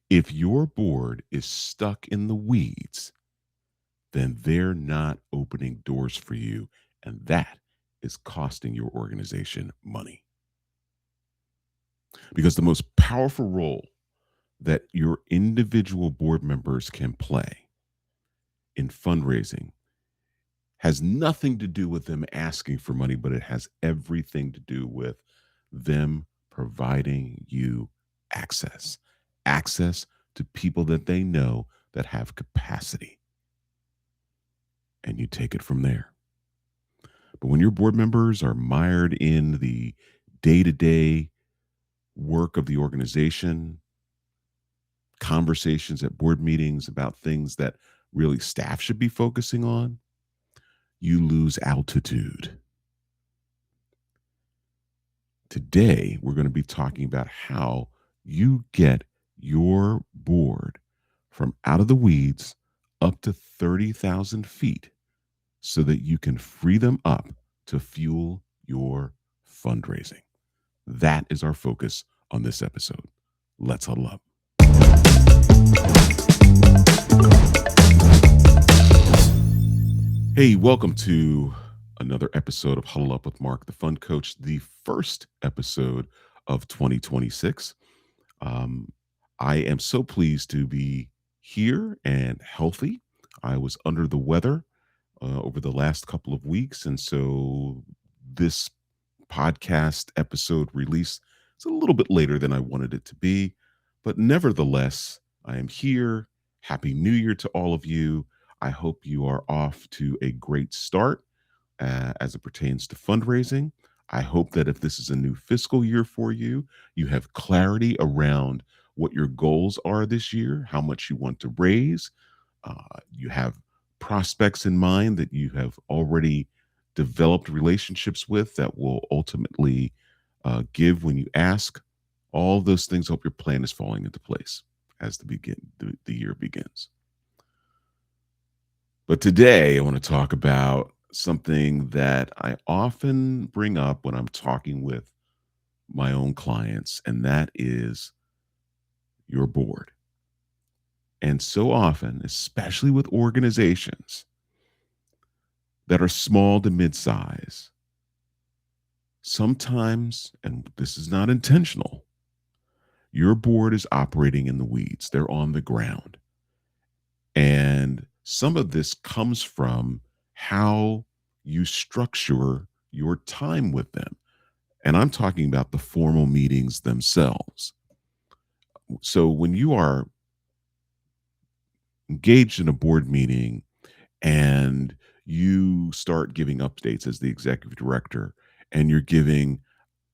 If your board is stuck in the weeds, then they're not opening doors for you. And that is costing your organization money. Because the most powerful role that your individual board members can play in fundraising has nothing to do with them asking for money, but it has everything to do with them providing you access, access to people that they know that have capacity. And you take it from there. But when your board members are mired in the day to day work of the organization, conversations at board meetings about things that really staff should be focusing on, you lose altitude. Today, we're going to be talking about how you get your board from out of the weeds up to 30,000 feet so that you can free them up to fuel your fundraising. That is our focus on this episode. Let's huddle up. Hey, welcome to another episode of Huddle Up with Mark, the Fund Coach, the first episode of 2026. Um, I am so pleased to be here and healthy. I was under the weather over the last couple of weeks, and so this podcast episode release is a little bit later than I wanted it to be, but nevertheless, I am here. Happy New Year to all of you. I hope you are off to a great start as it pertains to fundraising. I hope that if this is a new fiscal year for you, you have clarity around what your goals are this year, how much you want to raise. You have prospects in mind that you have already developed relationships with that will ultimately give when you ask. All those things, hope your plan is falling into place as the year begins. But today I want to talk about something that I often bring up when I'm talking with my own clients, and that is your board. And so often, especially with organizations that are small to mid-size, sometimes, and this is not intentional, your board is operating in the weeds. They're on the ground. And some of this comes from how you structure your time with them. And I'm talking about the formal meetings themselves. So when you are engaged in a board meeting and you start giving updates as the executive director and you're giving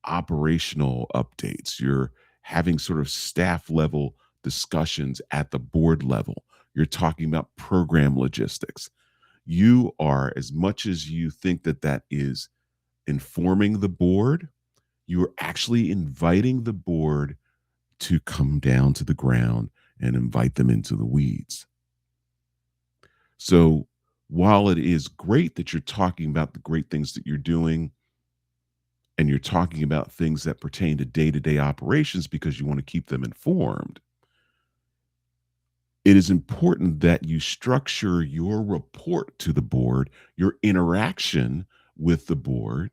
operational updates, you're having sort of staff level discussions at the board level, you're talking about program logistics. You are, as much as you think that that is informing the board, you are actually inviting the board to come down to the ground and invite them into the weeds. So while it is great that you're talking about the great things that you're doing and you're talking about things that pertain to day-to-day operations because you want to keep them informed, it is important that you structure your report to the board, your interaction with the board,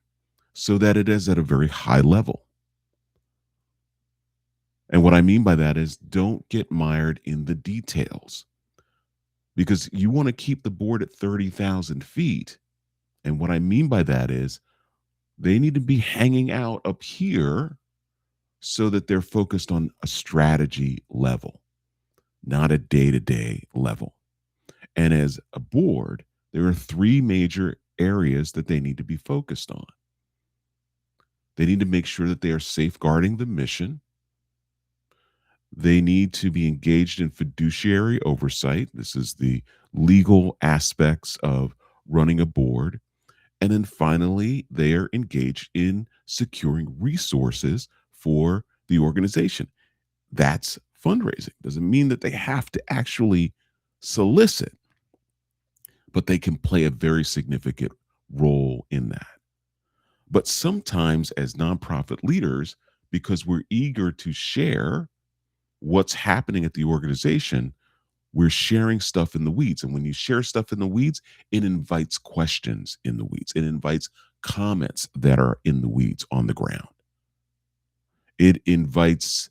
so that it is at a very high level. And what I mean by that is don't get mired in the details because you want to keep the board at 30,000 feet. And what I mean by that is they need to be hanging out up here so that they're focused on a strategy level, not a day to day level. And as a board, there are three major areas that they need to be focused on. They need to make sure that they are safeguarding the mission. They need to be engaged in fiduciary oversight. This is the legal aspects of running a board. And then finally, they are engaged in securing resources for the organization. That's fundraising. Doesn't mean that they have to actually solicit, but they can play a very significant role in that. But sometimes, as nonprofit leaders, because we're eager to share, what's happening at the organization, we're sharing stuff in the weeds. And when you share stuff in the weeds, it invites questions in the weeds. It invites comments that are in the weeds on the ground. It invites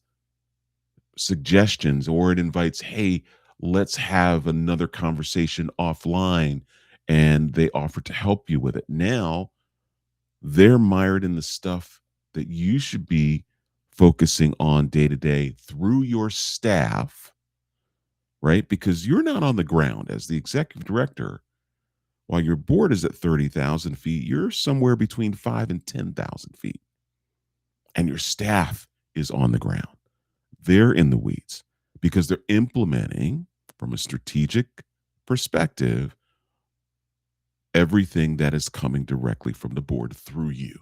suggestions, or it invites, hey, let's have another conversation offline. And they offer to help you with it. Now they're mired in the stuff that you should be focusing on day to day through your staff, right? Because you're not on the ground as the executive director. While your board is at 30,000 feet, you're somewhere between 5 and 10,000 feet. And your staff is on the ground. They're in the weeds because they're implementing from a strategic perspective everything that is coming directly from the board through you,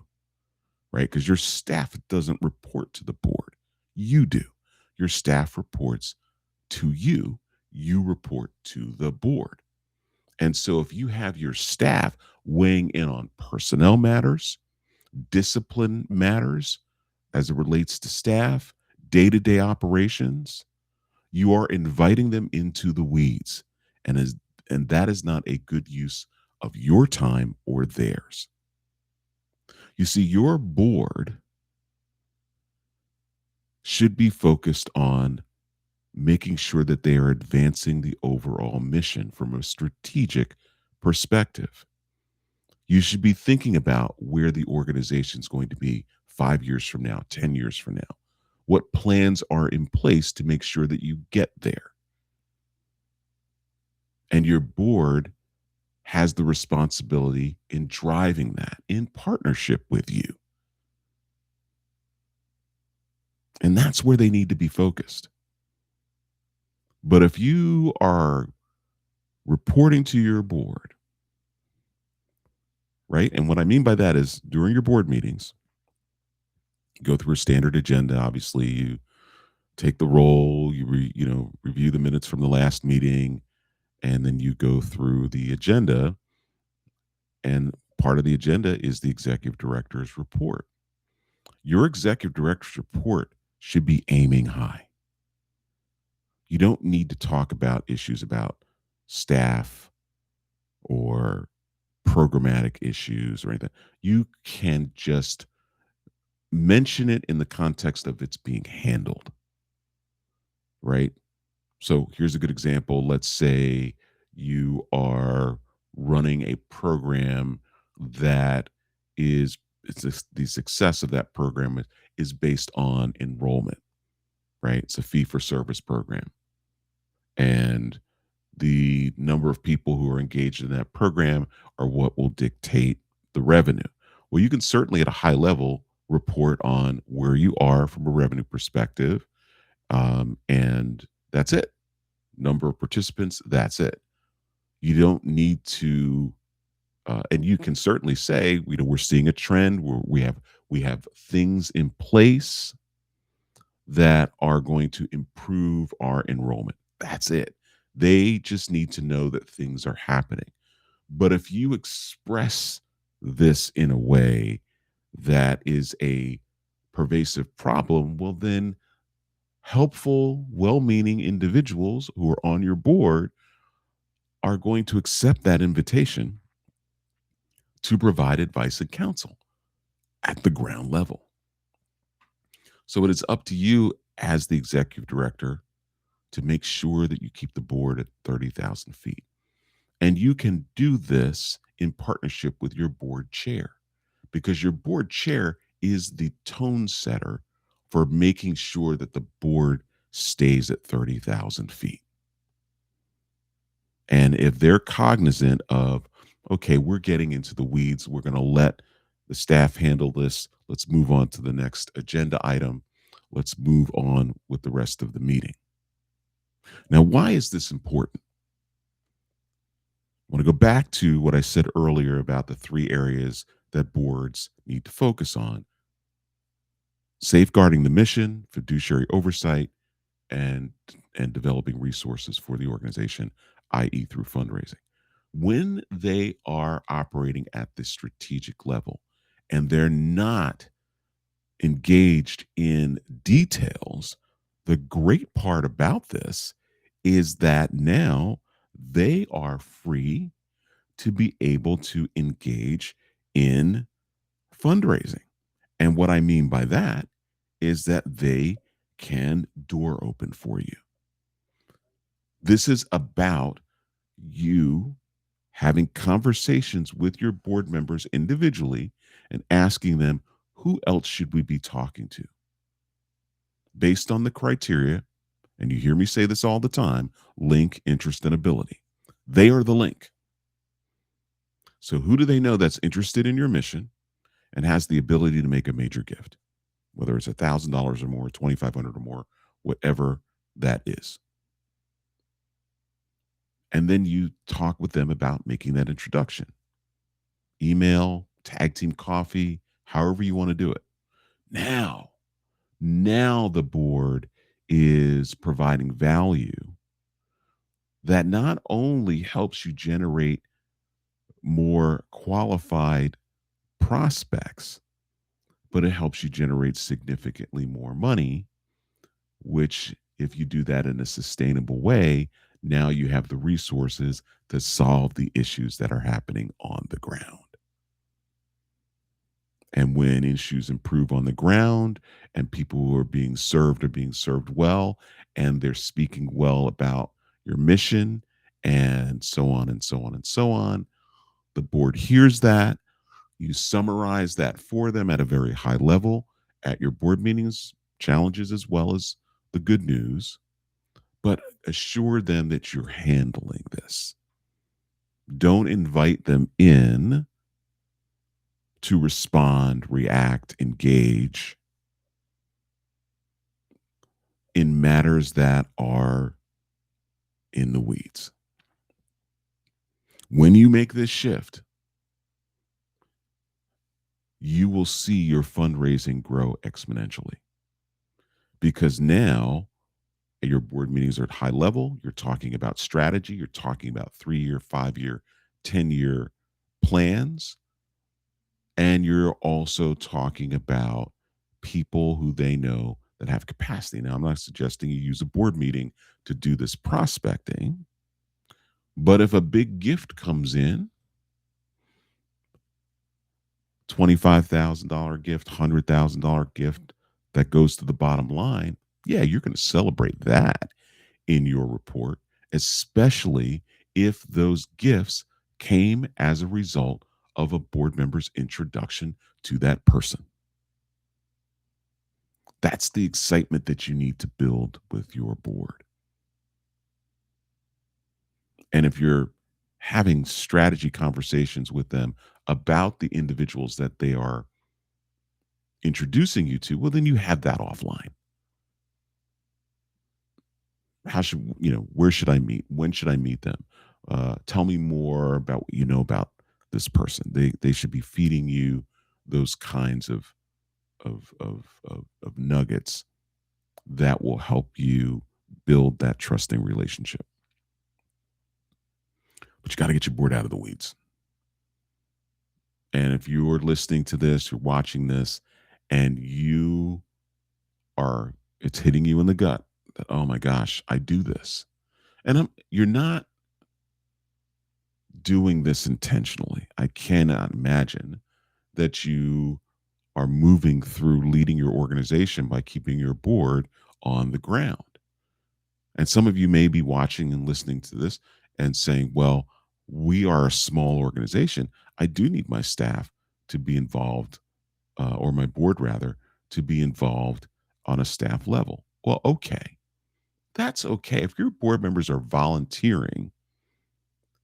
right? Because your staff doesn't report to the board. You do. Your staff reports to you. You report to the board. And so if you have your staff weighing in on personnel matters, discipline matters as it relates to staff, day-to-day operations, you are inviting them into the weeds. And that is not a good use of your time or theirs. You see, your board should be focused on making sure that they are advancing the overall mission from a strategic perspective. You should be thinking about where the organization is going to be 5 years from now, 10 years from now. What plans are in place to make sure that you get there? And your board has the responsibility in driving that in partnership with you. And that's where they need to be focused. But if you are reporting to your board, right? And what I mean by that is during your board meetings, you go through a standard agenda. Obviously, you take the roll, review the minutes from the last meeting, and then you go through the agenda. And part of the agenda is the executive director's report. Your executive director's report should be aiming high. You don't need to talk about issues about staff or programmatic issues or anything. You can just mention it in the context of it's being handled, right? So here's a good example. Let's say you are running a program that is the success of that program is based on enrollment, right? It's a fee for service program. And the number of people who are engaged in that program are what will dictate the revenue. Well, you can certainly at a high level report on where you are from a revenue perspective. And that's it. Number of participants, that's it. You don't need to, and you can certainly say, we're seeing a trend where we have things in place that are going to improve our enrollment. That's it. They just need to know that things are happening. But if you express this in a way that is a pervasive problem, well, then helpful, well meaning individuals who are on your board are going to accept that invitation to provide advice and counsel at the ground level. So it is up to you as the executive director to make sure that you keep the board at 30,000 feet. And you can do this in partnership with your board chair because your board chair is the tone setter for making sure that the board stays at 30,000 feet. And if they're cognizant of, okay, we're getting into the weeds, we're going to let the staff handle this. Let's move on to the next agenda item. Let's move on with the rest of the meeting. Now, why is this important? I want to go back to what I said earlier about the three areas that boards need to focus on: safeguarding the mission, fiduciary oversight, and developing resources for the organization, i.e., through fundraising. When they are operating at the strategic level and they're not engaged in details, The great part about this is that now they are free to be able to engage in fundraising. And what I mean by that is that they can door open for you. This is about you having conversations with your board members individually and asking them, who else should we be talking to? Based on the criteria, and you hear me say this all the time, link, interest, and ability. They are the link. So, who do they know that's interested in your mission and has the ability to make a major gift, whether it's $1,000 or more, 2,500 or more, whatever that is? And then you talk with them about making that introduction. Email, tag team coffee, however you want to do it. Now, now the board is providing value that not only helps you generate more qualified prospects, but it helps you generate significantly more money, which, if you do that in a sustainable way, now you have the resources to solve the issues that are happening on the ground. And when issues improve on the ground and people who are being served well, and they're speaking well about your mission, and so on and so on and so on, the board hears that. You summarize that for them at a very high level at your board meetings, challenges as well as the good news, but assure them that you're handling this. Don't invite them in to respond, react, engage in matters that are in the weeds. When you make this shift, you will see your fundraising grow exponentially, because now your board meetings are at high level. You're talking about strategy. You're talking about 3-year, 5-year, 10-year plans. And you're also talking about people who they know that have capacity. Now, I'm not suggesting you use a board meeting to do this prospecting, but if a big gift comes in, $25,000 gift, $100,000 gift that goes to the bottom line, yeah, you're going to celebrate that in your report, especially if those gifts came as a result of a board member's introduction to that person. That's the excitement that you need to build with your board. And if you're having strategy conversations with them about the individuals that they are introducing you to, well, then you have that offline. How should, where should I meet? When should I meet them? Tell me more about what you know about this person. They should be feeding you those kinds of nuggets that will help you build that trusting relationship. But you got to get your board out of the weeds. And if you're listening to this, you're watching this, and it's hitting you in the gut that, oh my gosh, I do this. And you're not doing this intentionally. I cannot imagine that you are moving through leading your organization by keeping your board on the ground. And some of you may be watching and listening to this and saying, well, we are a small organization. I do need my staff to be involved, or my board rather, to be involved on a staff level. Well, okay. That's okay. If your board members are volunteering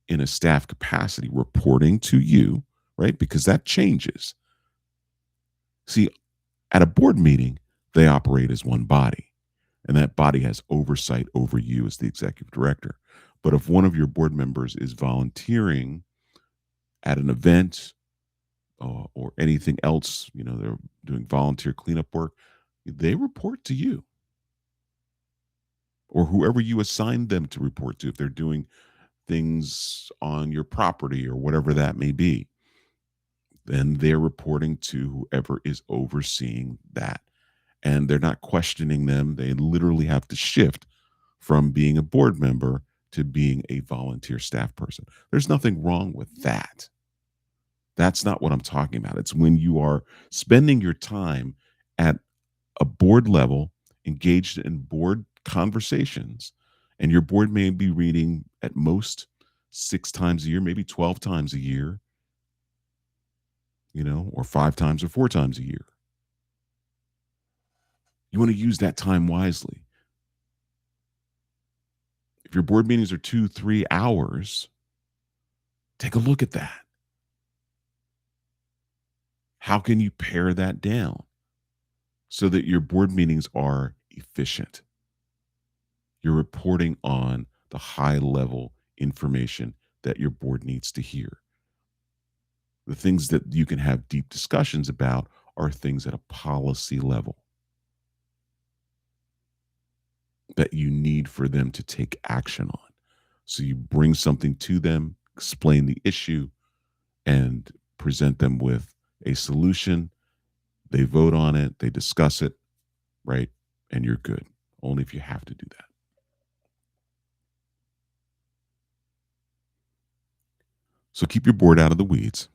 in a staff capacity, reporting to you, right? Because that changes. See, at a board meeting, they operate as one body, and that body has oversight over you as the executive director. But if one of your board members is volunteering at an event, or anything else, they're doing volunteer cleanup work, they report to you or whoever you assign them to report to if they're doing things on your property or whatever that may be. Then they're reporting to whoever is overseeing that and they're not questioning them. They literally have to shift from being a board member to being a volunteer staff person. There's nothing wrong with that. That's not what I'm talking about. It's when you are spending your time at a board level, engaged in board conversations, and your board may be reading at most 6 times a year, maybe 12 times a year, or 5 times or 4 times a year. You want to use that time wisely. If your board meetings are 2, 3 hours, take a look at that. How can you pare that down so that your board meetings are efficient? You're reporting on the high level information that your board needs to hear. The things that you can have deep discussions about are things at a policy level that you need for them to take action on. So you bring something to them, explain the issue, and present them with a solution. They vote on it, they discuss it, right? And you're good. Only if you have to do that. So keep your board out of the weeds.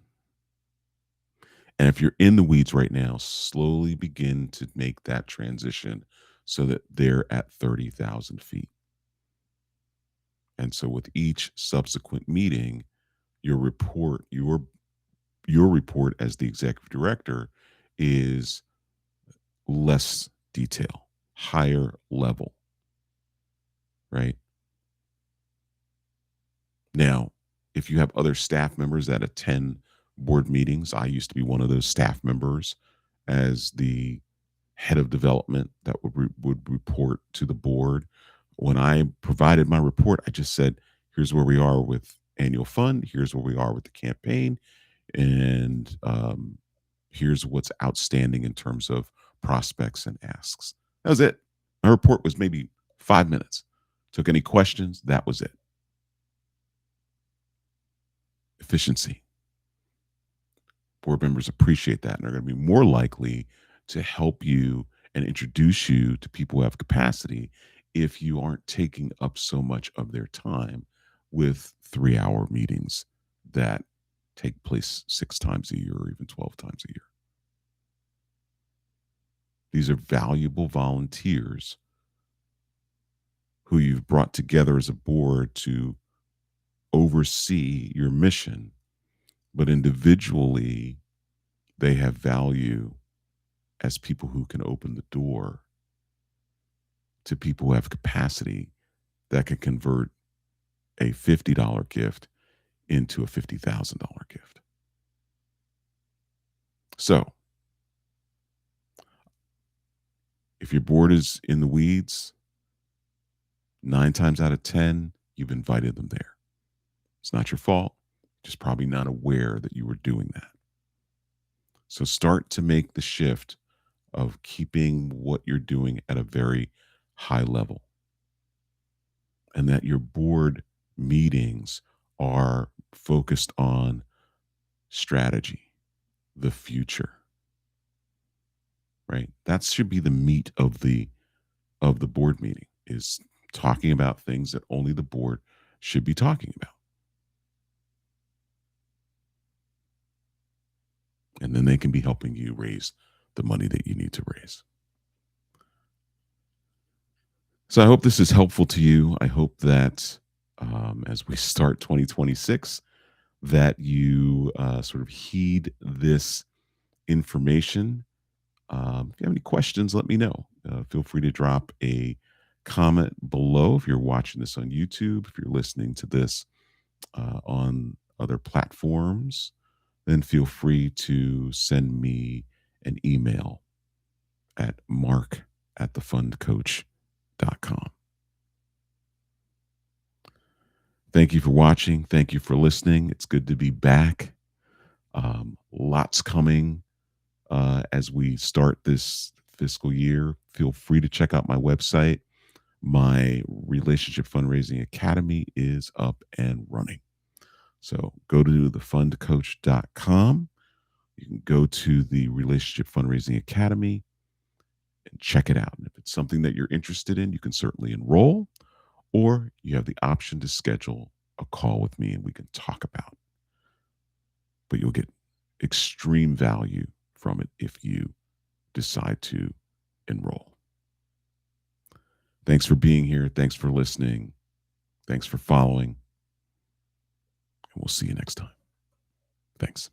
And if you're in the weeds right now, slowly begin to make that transition so that they're at 30,000 feet. And so with each subsequent meeting, your report as the executive director is less detail, higher level, right? Now, if you have other staff members that attend board meetings, I used to be one of those staff members as the head of development that would report to the board. When I provided my report, I just said, here's where we are with annual fund, here's where we are with the campaign, and here's what's outstanding in terms of prospects and asks. That was it. My report was maybe 5 minutes. Took any questions, that was it. Efficiency. Board members appreciate that and are going to be more likely to help you and introduce you to people who have capacity if you aren't taking up so much of their time with 3-hour meetings that take place 6 times a year or even 12 times a year. These are valuable volunteers who you've brought together as a board to oversee your mission, but individually, they have value as people who can open the door to people who have capacity that can convert a $50 gift into a $50,000 gift. So, if your board is in the weeds, 9 times out of 10, you've invited them there. It's not your fault, just probably not aware that you were doing that. So start to make the shift of keeping what you're doing at a very high level, and that your board meetings are focused on strategy, the future, right? That should be the meat of the board meeting, is talking about things that only the board should be talking about. And then they can be helping you raise the money that you need to raise. So I hope this is helpful to you. I hope that as we start 2026, that you sort of heed this information. If you have any questions, let me know. Feel free to drop a comment below if you're watching this on YouTube. If you're listening to this on other platforms, then feel free to send me an email at mark@thefundcoach.com. Thank you for watching. Thank you for listening. It's good to be back. Lots coming as we start this fiscal year. Feel free to check out my website. My Relationship Fundraising Academy is up and running. So go to thefundcoach.com. You can go to the Relationship Fundraising Academy, and check it out. And if it's something that you're interested in, you can certainly enroll, or you have the option to schedule a call with me and we can talk about it. But you'll get extreme value from it if you decide to enroll. Thanks for being here. Thanks for listening. Thanks for following. And we'll see you next time. Thanks.